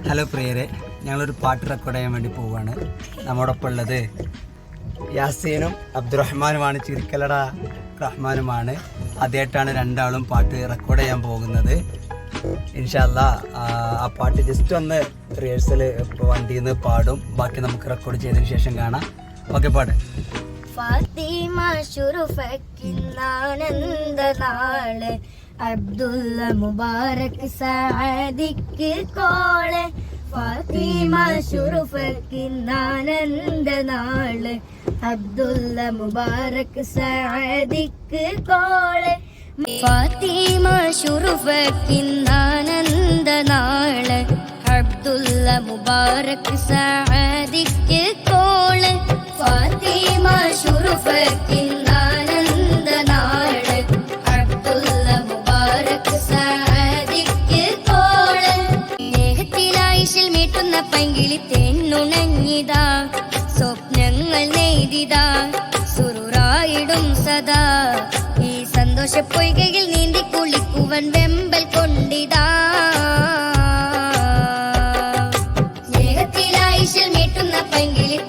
Hello പ്രിയരെ, ഞങ്ങളൊരു പാട്ട് റെക്കോർഡ് ചെയ്യാൻ വേണ്ടി പോവുകയാണ്. നമ്മോടൊപ്പം ഉള്ളത് യാസീനും അബ്ദുറഹ്മാനുമാണ്. ചിരിക്കലട റഹ്മാനുമാണ്. ആദ്യമായിട്ടാണ് രണ്ടാളും പാട്ട് റെക്കോർഡ് ചെയ്യാൻ പോകുന്നത്. ഇൻഷാ അല്ലാ ആ പാട്ട് ജസ്റ്റ് ഒന്ന് റിഹേഴ്സൽ വണ്ടിയിൽ നിന്ന് പാടും. ബാക്കി നമുക്ക് റെക്കോർഡ് ചെയ്തതിന് ശേഷം കാണാം. ഓക്കെ, പാട്. ഫാത്തിമ ശുറുഫക്കിന്നാനന്ദ നാള്, അബ്ദുള്ള മുബാറക് സഅദിക്ക് കോള്. ഫാത്തിമ ശുറുഫക്കിന്നാനന്ദ നാള്, അബ്ദുള്ള മുബാറക് സഅദിക്ക് കോള്. ഫാത്തിമ ശുറുഫക്കിന്നാനന്ദ നാള്, അബ്ദുള്ള മുബാറക് സഅദിക്ക് കോള്. ഫാത്തിമ ശുറുഫക്കിന്നാനന്ദ നാള്, അബ്ദുള്ള മുബാറക് സഅദിക്ക് കോള്. സ്നേഹത്തിലായിഷിൽ മീട്ടുന്ന പൈങ്കിളി തെന്നുണഞ്ഞിതാ, സ്വപ്നങ്ങൾ നെയ്തിതാ, സുറുറായിടും സദാ. ഈ സന്തോഷ പൊയ്കയിൽ നീന്തി കുളിക്കുവൻ വെമ്പൽ കൊണ്ടിതാ. സ്നേഹത്തിലായിഷിൽ മീട്ടുന്ന പൈങ്കിളി